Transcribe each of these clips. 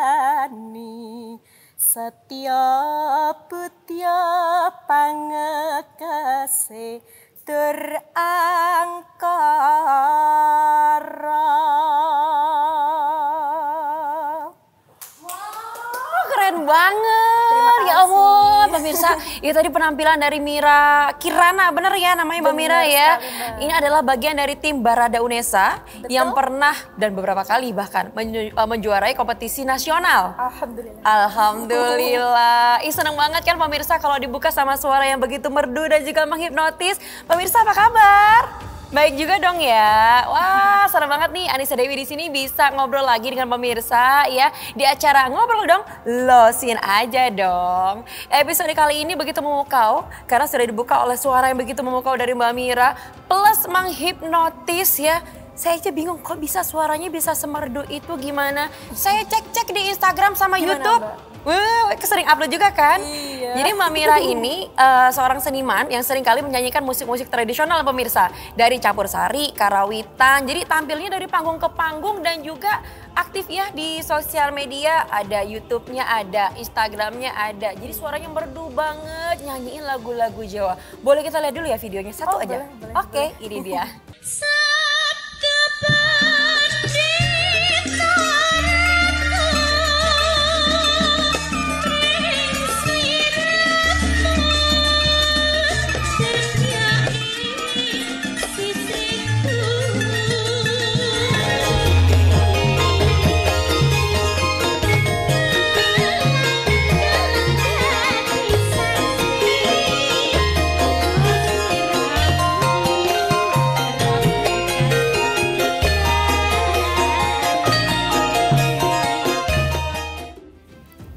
ngantosani setiap tiap pangekase terangkara. Wah, keren banget. Ya ampun, pemirsa. Itu tadi penampilan dari Mira Kirana, bener ya namanya Mbak Mira ya. Ini adalah bagian dari tim Barada Unesa yang pernah dan beberapa kali bahkan menjuarai kompetisi nasional. Alhamdulillah. Alhamdulillah. Ih, seneng banget kan pemirsa kalau dibuka sama suara yang begitu merdu dan juga menghipnotis. Pemirsa apa kabar? Baik juga dong ya. Wah, seru banget nih Anissa Dewi di sini bisa ngobrol lagi dengan pemirsa ya di acara Ngobrol Dong, Losin aja dong. Episode kali ini begitu memukau karena sudah dibuka oleh suara yang begitu memukau dari Mbak Mira plus menghipnotis ya. Saya aja bingung kok bisa suaranya bisa semerdu itu gimana. Saya cek-cek di Instagram sama YouTube. Sering upload juga kan? Iya. Jadi Mbak Mira ini seorang seniman yang sering kali menyanyikan musik-musik tradisional pemirsa. Dari campur sari, karawitan, jadi tampilnya dari panggung ke panggung dan juga aktif ya di sosial media. Ada YouTube-nya, ada Instagram-nya ada. Jadi suaranya merdu banget nyanyiin lagu-lagu Jawa. Boleh kita lihat dulu ya videonya satu aja? Boleh, Oke, ini dia.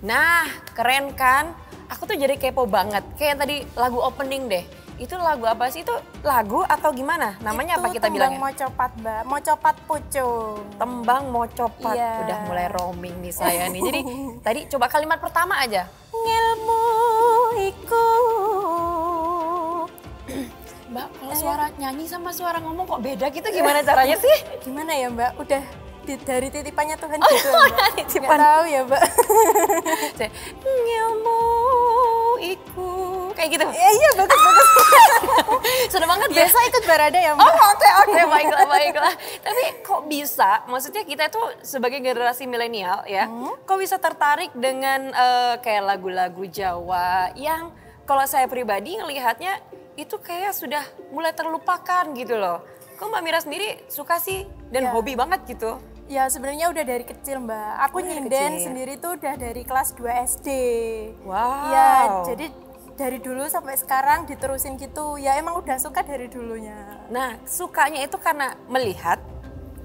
Nah, keren kan? Aku tuh jadi kepo banget. Kayak tadi lagu opening deh. Itu lagu apa sih? Itu lagu atau gimana? Namanya apa kita bilangnya? Tembang Mocopat, Mbak. Mocopat Pucung. Tembang Mocopat. Iya. Udah mulai roaming nih saya nih. Jadi tadi coba kalimat pertama aja. Ngelmu iku. Mbak, kalau suara nyanyi sama suara ngomong kok beda gitu gimana caranya sih? Gimana ya, Mbak? Udah dari titipannya Tuhan Oh, gitu, oh, Mbak. titipan. Nggak tahu ya, Mbak. Ngelmu iku. Kayak gitu. Iya, bagus. Sudah banget ya. Biasa ikut Barada ya, Oh, Mbak. oke, baiklah. Tapi kok bisa, maksudnya kita itu sebagai generasi milenial ya, kok bisa tertarik dengan kayak lagu-lagu Jawa yang kalau saya pribadi ngelihatnya itu kayak sudah mulai terlupakan gitu loh. Kok Mbak Mira sendiri suka sih dan Ya. hobi banget gitu? Ya sebenarnya udah dari kecil, Mbak. Aku dari nyinden kecil. sendiri tuh udah dari kelas 2 SD. Wow. Ya, jadi dari dulu sampai sekarang diterusin gitu. Ya emang udah suka dari dulunya. Nah, sukanya itu karena melihat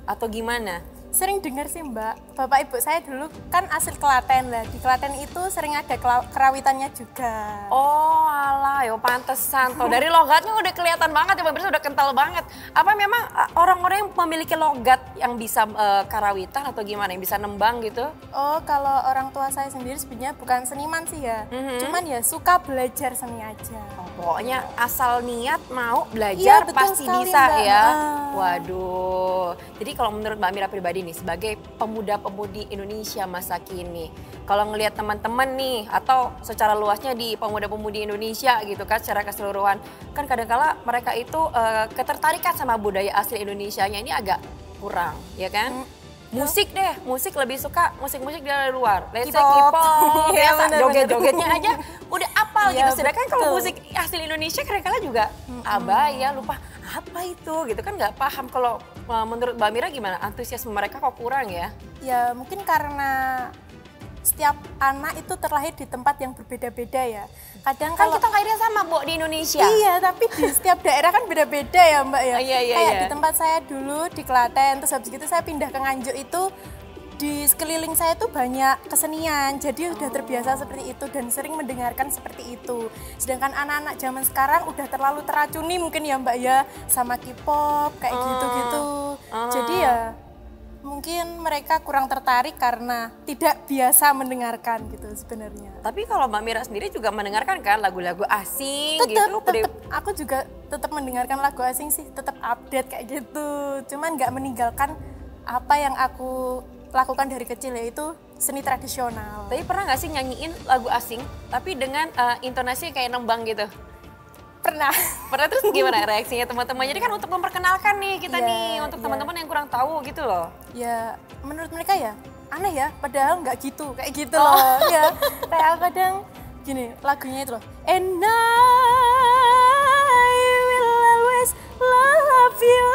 atau gimana? Sering dengar sih, Mbak. Bapak ibu saya dulu kan asli Klaten lah. Di Klaten itu sering ada kerawitannya juga. Oh alah, yo pantesan toh. Dari logatnya udah kelihatan banget ya pemirsa, udah kental banget. Apa memang orang-orang yang memiliki logat yang bisa karawitan atau gimana, yang bisa nembang gitu? Oh, kalau orang tua saya sendiri sebenarnya bukan seniman sih ya. Cuman ya suka belajar seni aja. Pokoknya asal niat mau Iya, belajar betul pasti sekali, bisa Mbak. ya. Ah. Waduh. Jadi kalau menurut Mbak Mira pribadi nih sebagai pemuda-pemudi Indonesia masa kini, kalau ngelihat teman-teman nih atau secara luasnya di pemuda-pemudi Indonesia gitu kan secara keseluruhan, kan kadang-kala mereka itu ketertarikan sama budaya asli Indonesianya ini agak kurang, ya kan? Musik deh, musik lebih suka musik-musik dari luar. Let's say K-pop. K-pop, Iya, biasa benar, joget-jogetnya aja udah apal Iya, gitu. Sedangkan kalau betul. musik asli Indonesia kadang-kala juga abaya, lupa apa itu gitu kan nggak paham. Kalau menurut Mbak Mira gimana? Antusiasme mereka kok kurang ya? Ya mungkin karena setiap anak itu terlahir di tempat yang berbeda-beda ya. Kadang Kan kalau kita lahirnya sama, Bu, di Indonesia. iya, tapi di setiap daerah kan beda-beda ya, Mbak ya. Iya, Kayak iya. di tempat saya dulu di Klaten, terus habis gitu saya pindah ke Nganjuk itu di sekeliling saya tuh banyak kesenian. Jadi udah terbiasa seperti itu dan sering mendengarkan seperti itu. Sedangkan anak-anak zaman sekarang udah terlalu teracuni mungkin ya, Mbak ya, sama K-pop kayak gitu-gitu. Jadi ya mungkin mereka kurang tertarik karena tidak biasa mendengarkan gitu sebenarnya. Tapi kalau Mbak Mira sendiri juga mendengarkan kan lagu-lagu asing Tetap, gitu? aku juga tetap mendengarkan lagu asing sih, tetap update kayak gitu. Cuman nggak meninggalkan apa yang aku lakukan dari kecil, yaitu seni tradisional. Tapi pernah nggak sih nyanyiin lagu asing tapi dengan intonasi kayak nembang gitu? Pernah. Pernah, terus gimana reaksinya teman-teman? Jadi kan untuk memperkenalkan nih kita Iya, nih untuk iya. teman-teman yang kurang tahu gitu loh. Ya menurut mereka ya aneh ya, padahal nggak gitu, kayak gitu loh. Ya kayak kadang gini lagunya itu loh, and I will always love you,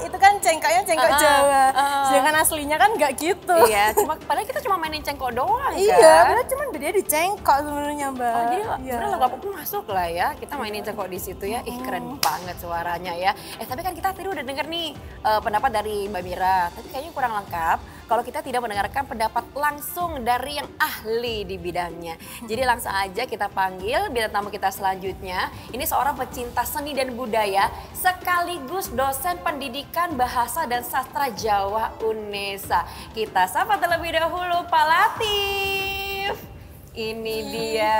itu kan cengkoknya cengkok Jawa, sedangkan aslinya kan nggak gitu. Iya, padahal kita cuma mainin cengkok doang kan. Iya, padahal cuma dia dicengkok sebenarnya Mbak. Oh, jadi Iya. sebenarnya lagu apapun masuk lah ya. Kita mainin cengkok di situ ya. Ih, keren banget suaranya ya. Tapi kan kita tadi udah denger nih pendapat dari Mbak Mira. Tapi kayaknya kurang lengkap kalau kita tidak mendengarkan pendapat langsung dari yang ahli di bidangnya. Jadi langsung aja kita panggil bintang tamu kita selanjutnya. Ini seorang pecinta seni dan budaya sekaligus dosen pendidikan bahasa dan sastra Jawa UNESA. Kita sapa terlebih dahulu Pak Latif. Ini dia.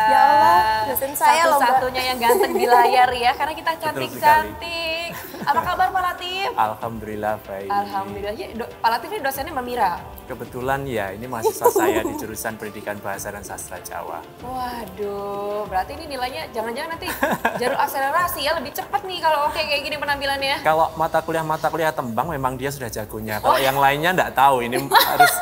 Ya Allah, dosen saya loh, Mbak. Satu-satunya yang ganteng di layar ya, karena kita Betul cantik-cantik. Apa kabar Pak Latif? Alhamdulillah baik. Alhamdulillah. Ya, Pak Latif ini dosennya Mbak Mira. Kebetulan ya ini mahasiswa saya di jurusan Pendidikan Bahasa dan Sastra Jawa. Waduh, berarti ini nilainya jangan-jangan nanti jalur akselerasi ya, lebih cepat nih kalau oke kayak gini penampilannya. Kalau mata kuliah tembang memang dia sudah jagonya. Kalau yang lainnya enggak tahu, ini harus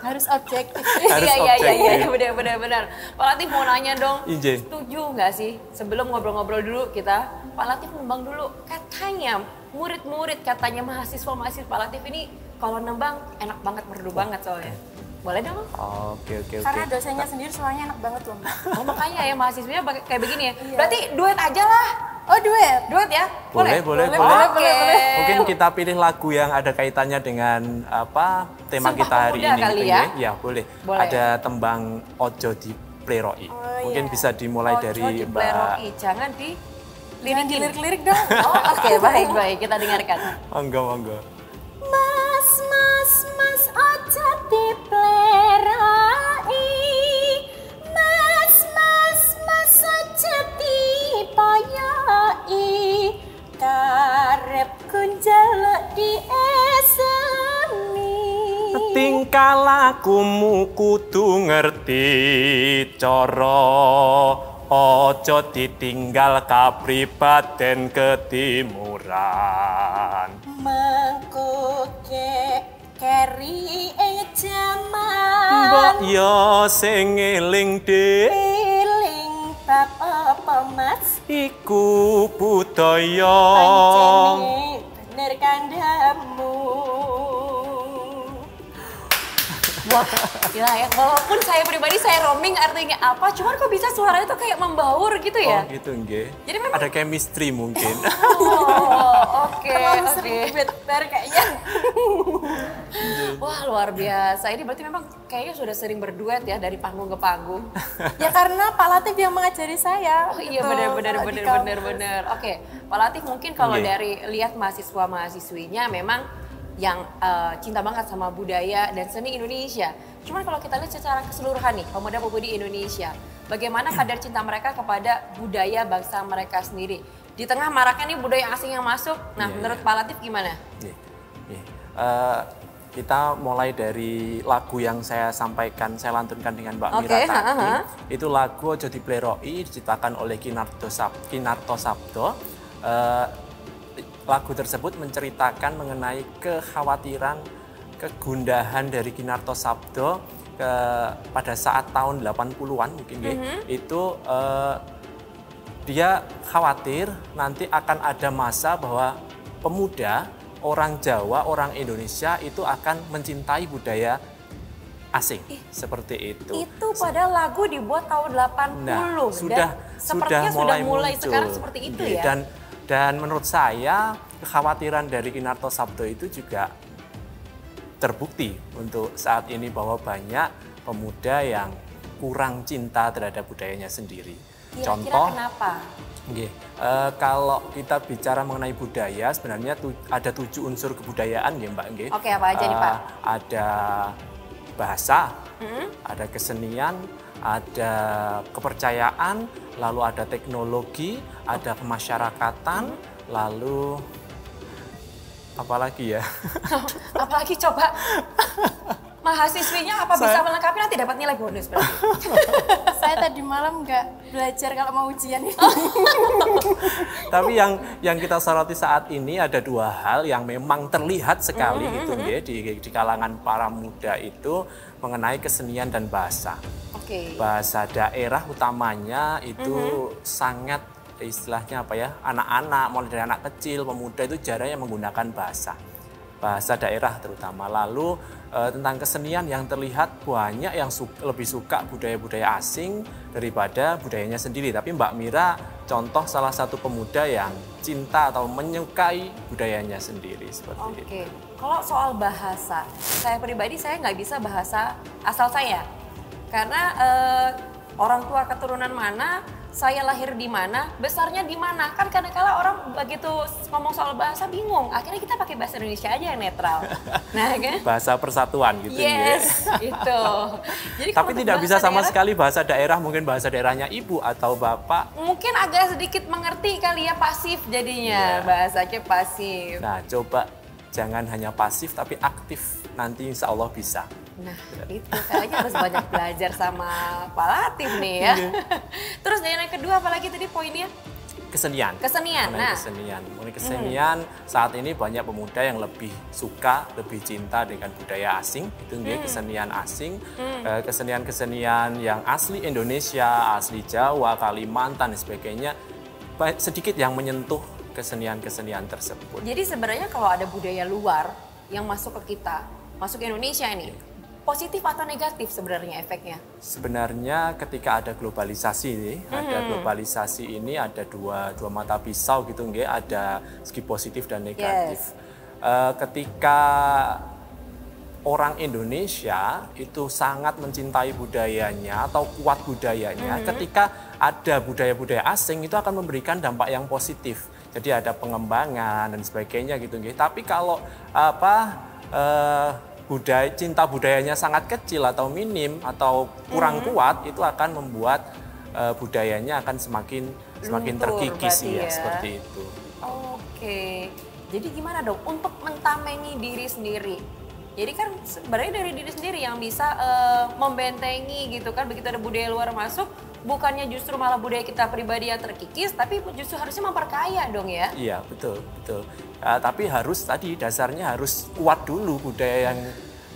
Harus objektif. harus Iya, objektif. benar. Pak Latif mau nanya dong, Ije. setuju nggak sih sebelum ngobrol-ngobrol dulu kita, Pak Latif nembang dulu. Katanya murid-murid, katanya mahasiswa Pak Latif ini kalau nembang enak banget, merdu banget soalnya. Boleh dong? Oke. Karena dosennya sendiri suaranya enak banget loh Mbak. Oh makanya ya mahasiswanya kayak begini ya. Iya. Berarti duet aja lah. Oh duet? Duet ya? Boleh. Oke. Mungkin kita pilih lagu yang ada kaitannya dengan apa tema Sumpah kita hari Pemuda ini. kali gitu ya? Ya, boleh. Boleh. Ada tembang Ojo di Pleroi. Mungkin iya. bisa dimulai dari di Mbak. Pleroi, jangan di Jangan dilirik-lirik dong. Oh oke, baik. Kita dengarkan. Monggo. Mas ojo diplerai, mas ojo dipoyoki, karepku njaluk diesemi. Tingkah lakumu kudu ngerti cara, ojo ditinggal kapribaden ketimuran. Mengko keri jaman, Mbok yo sing eling Dik, eling bab apa mas? iku budaya. Pancene bener kandamu. Wah, gila ya. Walaupun saya pribadi saya roaming artinya apa, cuman kok bisa suaranya tuh kayak membaur gitu ya? Oh gitu nggih. Jadi memang- ada chemistry mungkin. Oh, oke. Terlalu sering duet bar kayaknya. Wah, luar biasa. Ini berarti memang kayaknya sudah sering berduet ya dari panggung ke panggung. Ya karena Pak Latif yang mengajari saya. Oh iya, gitu, benar. kalau di kampus. Oke, Pak Latif mungkin kalau Oke. dari lihat mahasiswa-mahasiswinya memang yang cinta banget sama budaya dan seni Indonesia. Cuman kalau kita lihat secara keseluruhan nih, pemuda-pemudi Indonesia, bagaimana kadar cinta mereka kepada budaya bangsa mereka sendiri. Di tengah maraknya nih budaya asing yang masuk, nah Iya, menurut iya. Pak Latif gimana? Nggih. Kita mulai dari lagu yang saya sampaikan, saya lantunkan dengan Mbak Oke, Mira tadi. Itu lagu Ojo Dipleroi diciptakan oleh Kinarto Sabdo. Lagu tersebut menceritakan mengenai kekhawatiran, kegundahan dari Kinarto Sabdo pada saat tahun 80-an mungkin itu dia khawatir nanti akan ada masa bahwa pemuda, orang Jawa, orang Indonesia itu akan mencintai budaya asing. Seperti itu. Itu padahal lagu dibuat tahun 80 Nah, dan sepertinya sudah mulai muncul. sekarang seperti itu Nggih, ya. Dan menurut saya kekhawatiran dari Kinarto Sabdo itu juga terbukti untuk saat ini bahwa banyak pemuda yang kurang cinta terhadap budayanya sendiri. Kira-kira Contoh, kenapa? nggih, kalau kita bicara mengenai budaya, sebenarnya ada 7 unsur kebudayaan, ya Mbak. Nggih. Oke, apa aja nih, Pak? Ada bahasa, ada kesenian, ada kepercayaan, lalu ada teknologi, ada kemasyarakatan, lalu apalagi ya? Apalagi coba mahasiswinya apa bisa melengkapi nanti dapat nilai bonus berarti. Saya tadi malam nggak belajar kalau mau ujian ini. Tapi yang kita soroti saat ini ada dua hal yang memang terlihat sekali gitu ya di kalangan para muda itu mengenai kesenian dan bahasa. Oke. Bahasa daerah utamanya itu sangat istilahnya apa ya, anak-anak mulai dari anak kecil, pemuda itu jarang yang menggunakan bahasa daerah terutama. Lalu tentang kesenian yang terlihat banyak yang lebih suka budaya-budaya asing daripada budayanya sendiri. Tapi Mbak Mira contoh salah satu pemuda yang cinta atau menyukai budayanya sendiri seperti itu. Oke, kalau soal bahasa, saya pribadi saya nggak bisa bahasa asal saya. Karena orang tua keturunan mana, saya lahir di mana, besarnya di mana. Kan kadang-kala orang begitu ngomong soal bahasa bingung. Akhirnya kita pakai bahasa Indonesia aja yang netral. Nah, kan? Bahasa persatuan gitu Yes, ya. itu. Jadi Tapi tidak bisa sama daerah, sekali bahasa daerah, mungkin bahasa daerahnya ibu atau bapak. mungkin agak sedikit mengerti kali ya, pasif jadinya. Iya. Bahasanya pasif. Nah, coba jangan hanya pasif tapi aktif. Nanti insya Allah bisa. Nah, itu kayaknya harus banyak belajar sama Pak Latif nih ya. Terus dan yang kedua apalagi tadi poinnya? Kesenian. Kesenian. Mengenai Nah, kesenian. Mengenai kesenian saat ini banyak pemuda yang lebih suka, lebih cinta dengan budaya asing. Itu dia kesenian asing, kesenian-kesenian yang asli Indonesia, asli Jawa, Kalimantan dan sebagainya. Sedikit yang menyentuh kesenian-kesenian tersebut. jadi sebenarnya kalau ada budaya luar yang masuk ke kita, masuk ke Indonesia ini, positif atau negatif sebenarnya efeknya? Sebenarnya ketika ada globalisasi nih, ada globalisasi ini ada dua mata pisau gitu nggih, ada segi positif dan negatif. Ketika orang Indonesia itu sangat mencintai budayanya atau kuat budayanya, ketika ada budaya-budaya asing itu akan memberikan dampak yang positif. Jadi ada pengembangan dan sebagainya gitu nggih. Tapi kalau cinta budayanya sangat kecil atau minim atau kurang kuat, itu akan membuat budayanya akan semakin Luntur terkikis berarti ya. seperti itu. Oke, jadi gimana dong untuk mentamengi diri sendiri? Jadi kan sebenarnya dari diri sendiri yang bisa membentengi gitu kan, begitu ada budaya luar masuk, bukannya justru malah budaya kita pribadi yang terkikis, tapi justru harusnya memperkaya dong ya? Iya, betul. Tapi harus tadi dasarnya harus kuat dulu budaya yang.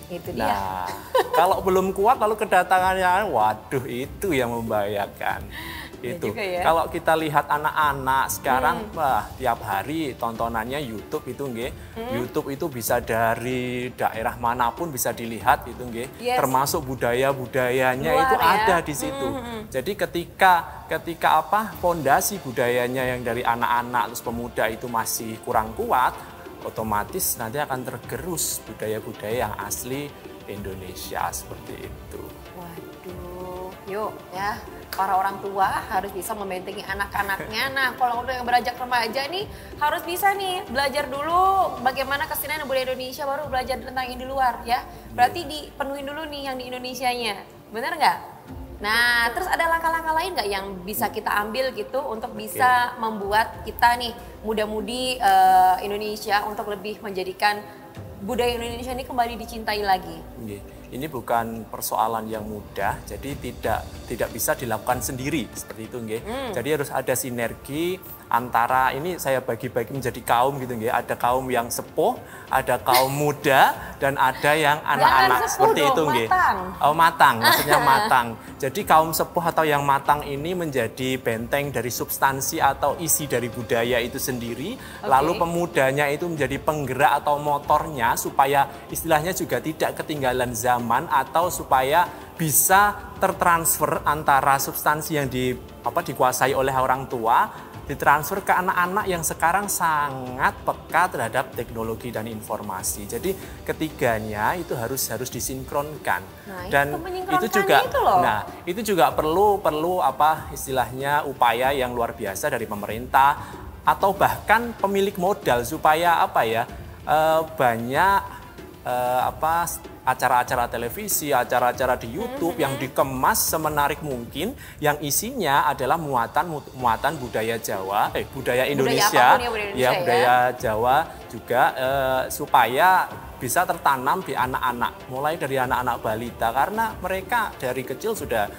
Itu dia. Nah, kalau belum kuat lalu kedatangannya, waduh itu yang membahayakan. Ya Itu. juga ya. Kalau kita lihat anak-anak sekarang, wah tiap hari tontonannya YouTube itu nggih. YouTube itu bisa dari daerah manapun bisa dilihat itu nggih. Yes. Termasuk budaya-budayanya Luar itu ya. ada di situ. Jadi ketika pondasi budayanya yang dari anak-anak terus pemuda itu masih kurang kuat, otomatis nanti akan tergerus budaya-budaya yang asli Indonesia seperti itu. Waduh, yuk ya, para orang tua harus bisa membentengi anak-anaknya. Nah, kalau untuk yang beranjak remaja nih harus bisa nih belajar dulu bagaimana kesenian dan budaya Indonesia, baru belajar tentang yang di luar ya. Berarti dipenuhin dulu nih yang di Indonesianya, bener nggak? Nah, terus ada langkah-langkah lain nggak yang bisa kita ambil gitu untuk bisa membuat kita nih muda-mudi Indonesia untuk lebih menjadikan budaya Indonesia ini kembali dicintai lagi? Ini bukan persoalan yang mudah, jadi tidak bisa dilakukan sendiri seperti itu, nggih. Jadi harus ada sinergi antara, ini saya bagi-bagi menjadi kaum gitu, nggih. Ada kaum yang sepuh, ada kaum muda, dan ada yang anak-anak seperti itu, nggih. Oh, matang, maksudnya matang. Jadi kaum sepuh atau yang matang ini menjadi benteng dari substansi atau isi dari budaya itu sendiri. Lalu pemudanya itu menjadi penggerak atau motornya supaya istilahnya juga tidak ketinggalan zaman, atau supaya bisa tertransfer antara substansi yang dikuasai oleh orang tua ditransfer ke anak-anak yang sekarang sangat peka terhadap teknologi dan informasi. Jadi ketiganya itu harus disinkronkan. Nah, dan itu juga perlu istilahnya upaya yang luar biasa dari pemerintah atau bahkan pemilik modal supaya banyak acara-acara televisi, acara-acara di YouTube yang dikemas semenarik mungkin, yang isinya adalah muatan budaya Jawa, budaya Indonesia, budaya Jawa juga supaya bisa tertanam di anak-anak, mulai dari anak-anak balita, karena mereka dari kecil sudah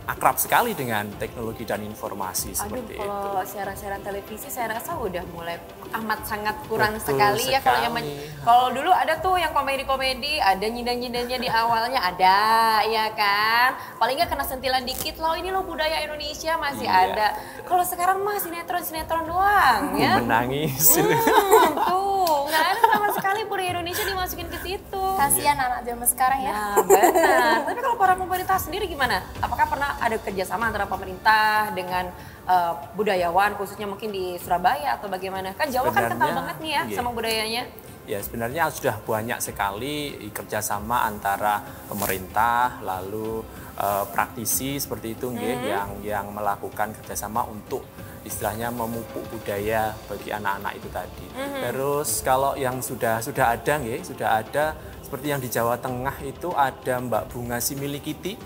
akrab sekali dengan teknologi dan informasi seperti itu. Kalau siaran-siaran televisi saya rasa udah mulai amat sangat kurang Betul sekali ya kalau yang sekali. kalau dulu ada tuh yang komedi-komedi, ada nyindan-nyindannya di awalnya ada ya kan. Paling nggak kena sentilan dikit loh, ini loh budaya Indonesia masih Iya. ada. Kalau sekarang mah sinetron-sinetron doang ya. Menangis. Tuh, nggak ada sama sekali budaya Indonesia dimasukin ke situ. Kasihan anak zaman sekarang ya. Nah, benar. Tapi kalau para pemerintah sendiri gimana? Apakah pernah ada kerjasama antara pemerintah dengan budayawan, khususnya mungkin di Surabaya atau bagaimana? Kan Jawa kan kental Sebenarnya, banget nih ya iya. sama budayanya. Ya sebenarnya sudah banyak sekali kerjasama antara pemerintah lalu praktisi seperti itu nggih, yang melakukan kerjasama untuk istilahnya memupuk budaya bagi anak-anak itu tadi. Terus kalau yang sudah ada nggih, sudah ada seperti yang di Jawa Tengah itu ada Mbak Bunga Similikiti,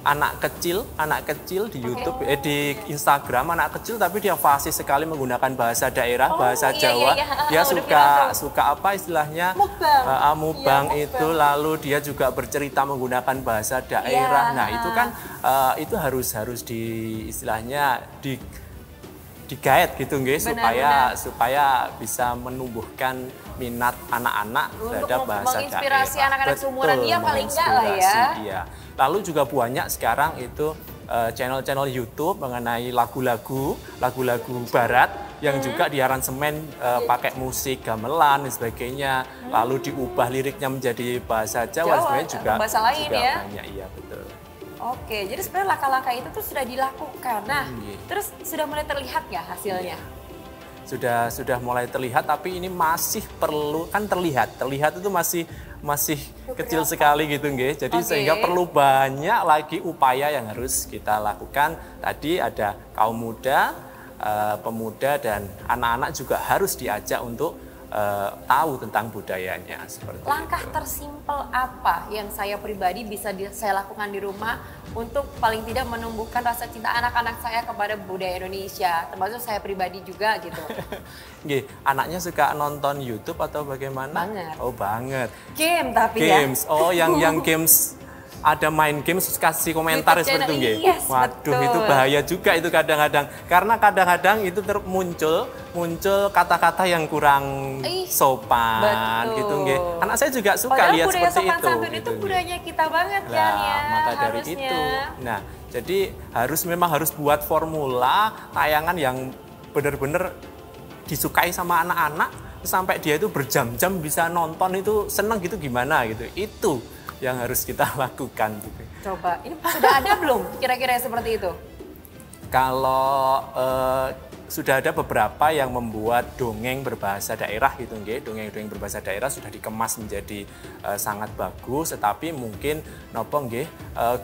anak kecil di YouTube, di Instagram, anak kecil tapi dia fasih sekali menggunakan bahasa daerah, bahasa iya, Jawa. iya. Dia Udah viral tuh. suka apa istilahnya? Mukbang. Mukbang Iya, itu, lalu dia juga bercerita menggunakan bahasa daerah. Iya. Nah, itu kan itu harus di istilahnya digait gitu nggih, supaya bisa menumbuhkan minat anak-anak Untuk terhadap bahasa menginspirasi daerah. anak-anak seumuran dia paling enggak lah ya. menginspirasi, iya. Lalu juga banyak sekarang itu channel-channel YouTube mengenai lagu-lagu barat yang juga diaransemen pakai musik gamelan dan sebagainya, lalu diubah liriknya menjadi bahasa Jawa, sebenarnya juga bahasa lain juga ya. banyak, iya betul. Oke, jadi sebenarnya langkah-langkah itu tuh sudah dilakukan. Nah, terus sudah mulai terlihat nggak hasilnya? Sudah mulai terlihat, tapi ini masih perlu, kan terlihat itu masih kecil sekali gitu nggih. Jadi sehingga perlu banyak lagi upaya yang harus kita lakukan. Tadi ada kaum muda, pemuda dan anak-anak juga harus diajak untuk tahu tentang budayanya seperti Langkah itu. tersimpel apa yang saya pribadi bisa saya lakukan di rumah untuk paling tidak menumbuhkan rasa cinta anak-anak saya kepada budaya Indonesia, termasuk saya pribadi juga gitu. Nggih, anaknya suka nonton YouTube atau bagaimana? Banget. Oh, banget. Game tapi Games. ya. Oh, yang games ada main games kasih komentar YouTube seperti itu channel, nggih. yes, Waduh, betul. itu bahaya juga itu kadang-kadang. Karena kadang-kadang itu muncul kata-kata yang kurang sopan betul. gitu nggih. Anak saya juga suka Padahal lihat budaya seperti sopan itu. santun itu gitu, nggih. budayanya kita banget kan Nah, ya. maka dari harusnya. itu. Nah, jadi memang harus buat formula tayangan yang benar-benar disukai sama anak-anak sampai dia itu berjam-jam bisa nonton itu seneng gitu, gimana gitu. Itu yang harus kita lakukan gitu. Coba, ini sudah ada belum kira-kira seperti itu? Kalau sudah ada beberapa yang membuat dongeng berbahasa daerah gitu nggih. Dongeng-dongeng berbahasa daerah sudah dikemas menjadi sangat bagus, tetapi mungkin nopo nggih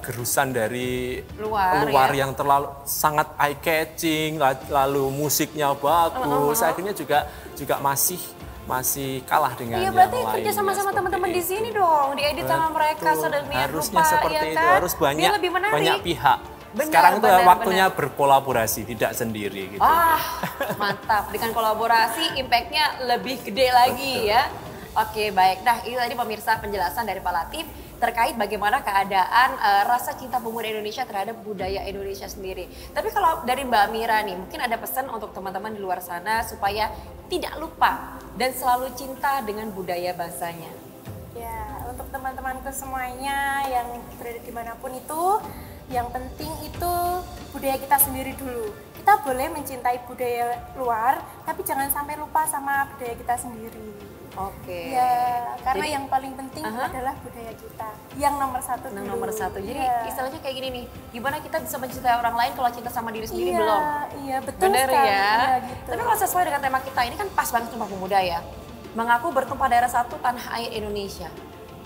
gerusan dari luar ya? yang terlalu sangat eye catching, lalu musiknya bagus, akhirnya juga masih kalah dengan Iya, yang berarti lainnya. kerja sama-sama seperti teman-teman di itu. sini dong, diedit sama mereka sedemikian Harusnya rupa, seperti ya itu, kan? harus banyak Biar lebih menarik. banyak pihak. Benar, Sekarang itu benar, waktunya berkolaborasi, tidak sendiri gitu. Mantap. Dengan kolaborasi impact-nya lebih gede lagi ya. Oke, baik. Nah, ini tadi pemirsa penjelasan dari Pak Latif terkait bagaimana keadaan rasa cinta pemuda Indonesia terhadap budaya Indonesia sendiri. Tapi kalau dari Mbak Mira nih, mungkin ada pesan untuk teman-teman di luar sana supaya tidak lupa dan selalu cinta dengan budaya bahasanya. Ya, untuk teman-temanku semuanya yang berada dimanapun itu, yang penting itu budaya kita sendiri dulu. Kita boleh mencintai budaya luar, tapi jangan sampai lupa sama budaya kita sendiri. Oke. Ya, karena Jadi, yang paling penting adalah budaya kita. Yang nomor satu dulu. nomor satu. Jadi Iya. istilahnya kayak gini nih, gimana kita bisa mencintai orang lain kalau cinta sama diri sendiri Iya, belum? Iya, betul Bener sekali. ya. Iya, gitu. Tapi kalau sesuai dengan tema kita ini kan pas banget Sumpah Pemuda ya. Mengaku bertumpah darah satu tanah air Indonesia.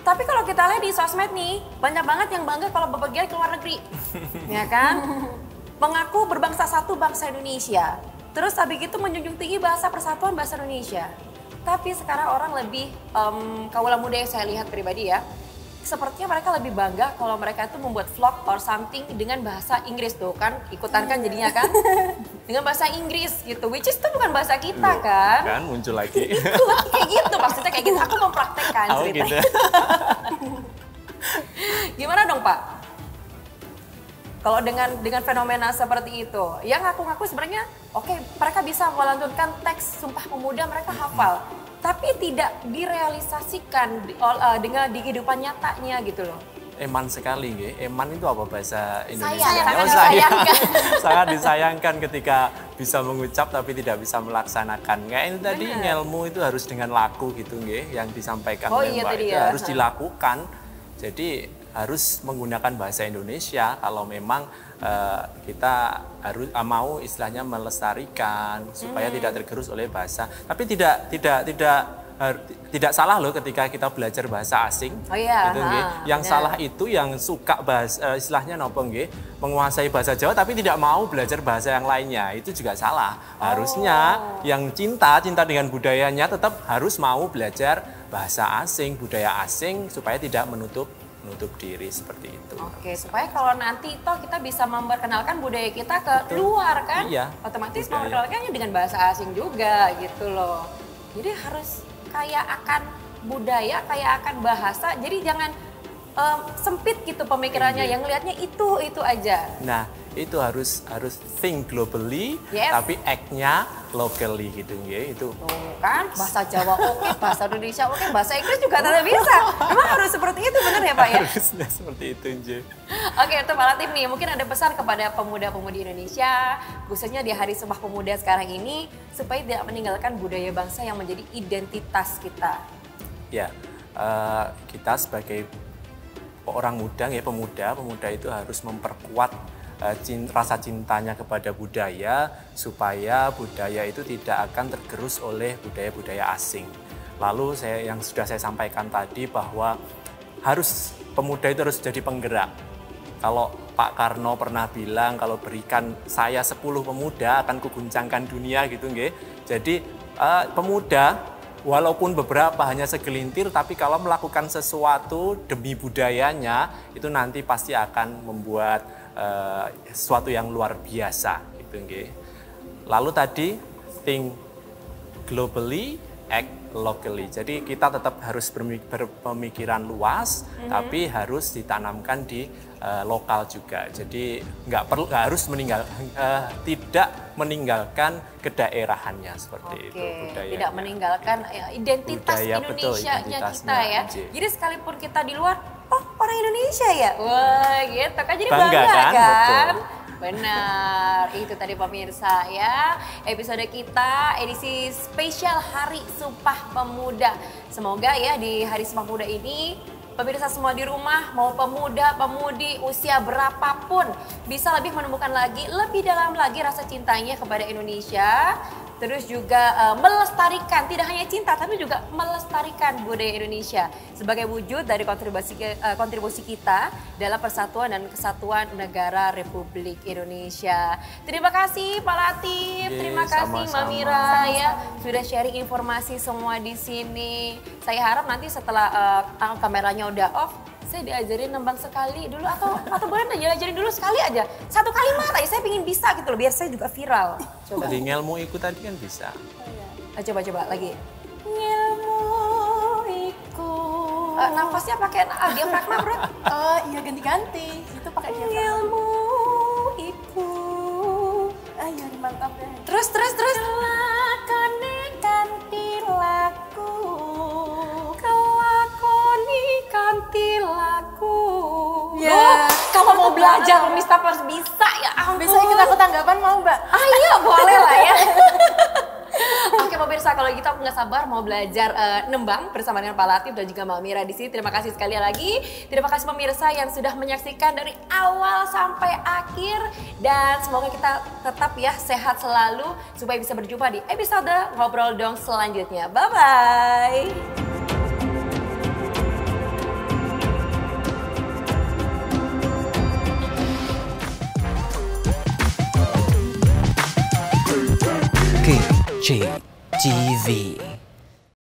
Tapi kalau kita lihat di sosmed nih, banyak banget yang bangga kalau bepergian ke luar negeri. Ya kan? Mengaku berbangsa satu bangsa Indonesia. Terus habis itu menjunjung tinggi bahasa persatuan bahasa Indonesia. Tapi sekarang orang lebih, kaula muda yang saya lihat pribadi ya, sepertinya mereka lebih bangga kalau mereka itu membuat vlog or something dengan bahasa Inggris tuh kan, ikutan kan jadinya kan dengan bahasa Inggris gitu, which is itu bukan bahasa kita kan. Kan muncul lagi. Kayak gitu, maksudnya kayak gitu, aku mempraktekkan ceritanya. Gitu. Gimana dong Pak? Kalau dengan fenomena seperti itu, yang ngaku-ngaku sebenarnya oke, mereka bisa melantunkan teks Sumpah Pemuda, mereka hafal, tapi tidak direalisasikan dengan di kehidupan nyatanya gitu loh. Eman sekali, nggih. Eman itu apa bahasa Indonesia? Sangat disayangkan. Sangat disayangkan ketika bisa mengucap tapi tidak bisa melaksanakan. Kayak itu tadi, ngelmu itu harus dengan laku gitu, nggih, yang disampaikan oleh Mbak itu harus dilakukan. Jadi harus menggunakan bahasa Indonesia kalau memang kita harus mau istilahnya melestarikan supaya tidak tergerus oleh bahasa. Tapi tidak salah loh ketika kita belajar bahasa asing. Gitu, yang salah itu yang suka bahasa istilahnya nopo nggih, menguasai bahasa Jawa tapi tidak mau belajar bahasa yang lainnya. Itu juga salah. Harusnya yang cinta dengan budayanya tetap harus mau belajar bahasa asing, budaya asing supaya tidak menutup diri seperti itu. Oke, supaya kalau nanti toh kita bisa memperkenalkan budaya kita ke luar kan, otomatis memperkenalkannya dengan bahasa asing juga gitu loh. Jadi harus kaya akan budaya, kaya akan bahasa. Jadi jangan sempit gitu pemikirannya, yang ngelihatnya itu aja. Nah, itu harus think globally, tapi act-nya locally gitu ya. Itu kan bahasa Jawa oke, bahasa Indonesia oke, bahasa Inggris juga tidak bisa. Memang harus seperti itu, benar ya Pak ya? Harusnya seperti itu Nje. Oke, itu Pak Latif nih, mungkin ada pesan kepada pemuda-pemudi Indonesia, khususnya di Hari Sumpah Pemuda sekarang ini, supaya tidak meninggalkan budaya bangsa yang menjadi identitas kita. Ya, kita sebagai orang muda ya, pemuda itu harus memperkuat rasa cintanya kepada budaya supaya budaya itu tidak akan tergerus oleh budaya-budaya asing. Lalu yang sudah saya sampaikan tadi bahwa pemuda itu harus jadi penggerak. Kalau Pak Karno pernah bilang kalau berikan saya 10 pemuda akan kuguncangkan dunia gitu nggih. Jadi pemuda walaupun beberapa hanya segelintir, tapi kalau melakukan sesuatu demi budayanya itu nanti pasti akan membuat sesuatu yang luar biasa gitu nggih. Lalu tadi think globally, act locally. Jadi kita tetap harus berpemikiran luas, tapi harus ditanamkan di lokal juga. Jadi nggak harus tidak meninggalkan kedaerahannya seperti itu. Budayanya. Tidak meninggalkan identitas Indonesia-nya kita ya. Jadi sekalipun kita di luar, oh orang Indonesia ya, wah gitu kan, jadi bangga kan? Betul. Benar, itu tadi pemirsa ya, episode kita edisi spesial Hari Sumpah Pemuda. Semoga ya di Hari Sumpah Pemuda ini pemirsa semua di rumah, mau pemuda, pemudi, usia berapapun, bisa lebih menemukan lagi, lebih dalam lagi rasa cintanya kepada Indonesia. Terus juga melestarikan, tidak hanya cinta tapi juga melestarikan budaya Indonesia sebagai wujud dari kontribusi kita dalam persatuan dan kesatuan negara Republik Indonesia. Terima kasih Pak Latif, terima kasih Mbak Mira ya sudah sharing informasi semua di sini. Saya harap nanti setelah kameranya udah off, saya diajarin nembang sekali dulu atau boleh diajarin dulu sekali aja. 1 kalimat aja, saya pingin bisa gitu loh, biar saya juga viral. Coba. Dari ngelmu ikut tadi kan bisa. Coba lagi. Ngelmu ikut. Nafasnya pakai diafragma bro. Oh iya, ganti-ganti. Itu pakai diafragma. Ngelmu ikut. Ayo mantap ya. Terus. Lakoni kanthi laku. Kanti laku. Ya, kalau mau belajar Mista harus bisa ya ampun. Bisa ikut aku tanggapan mau Mbak? Iya boleh lah ya. Oke pemirsa, kalau gitu aku nggak sabar mau belajar nembang bersama dengan Pak Latif dan juga Mbak Mira di sini. Terima kasih sekali lagi. Terima kasih pemirsa yang sudah menyaksikan dari awal sampai akhir, dan semoga kita tetap ya sehat selalu supaya bisa berjumpa di episode Ngobrol Dong selanjutnya. Bye bye. KCTV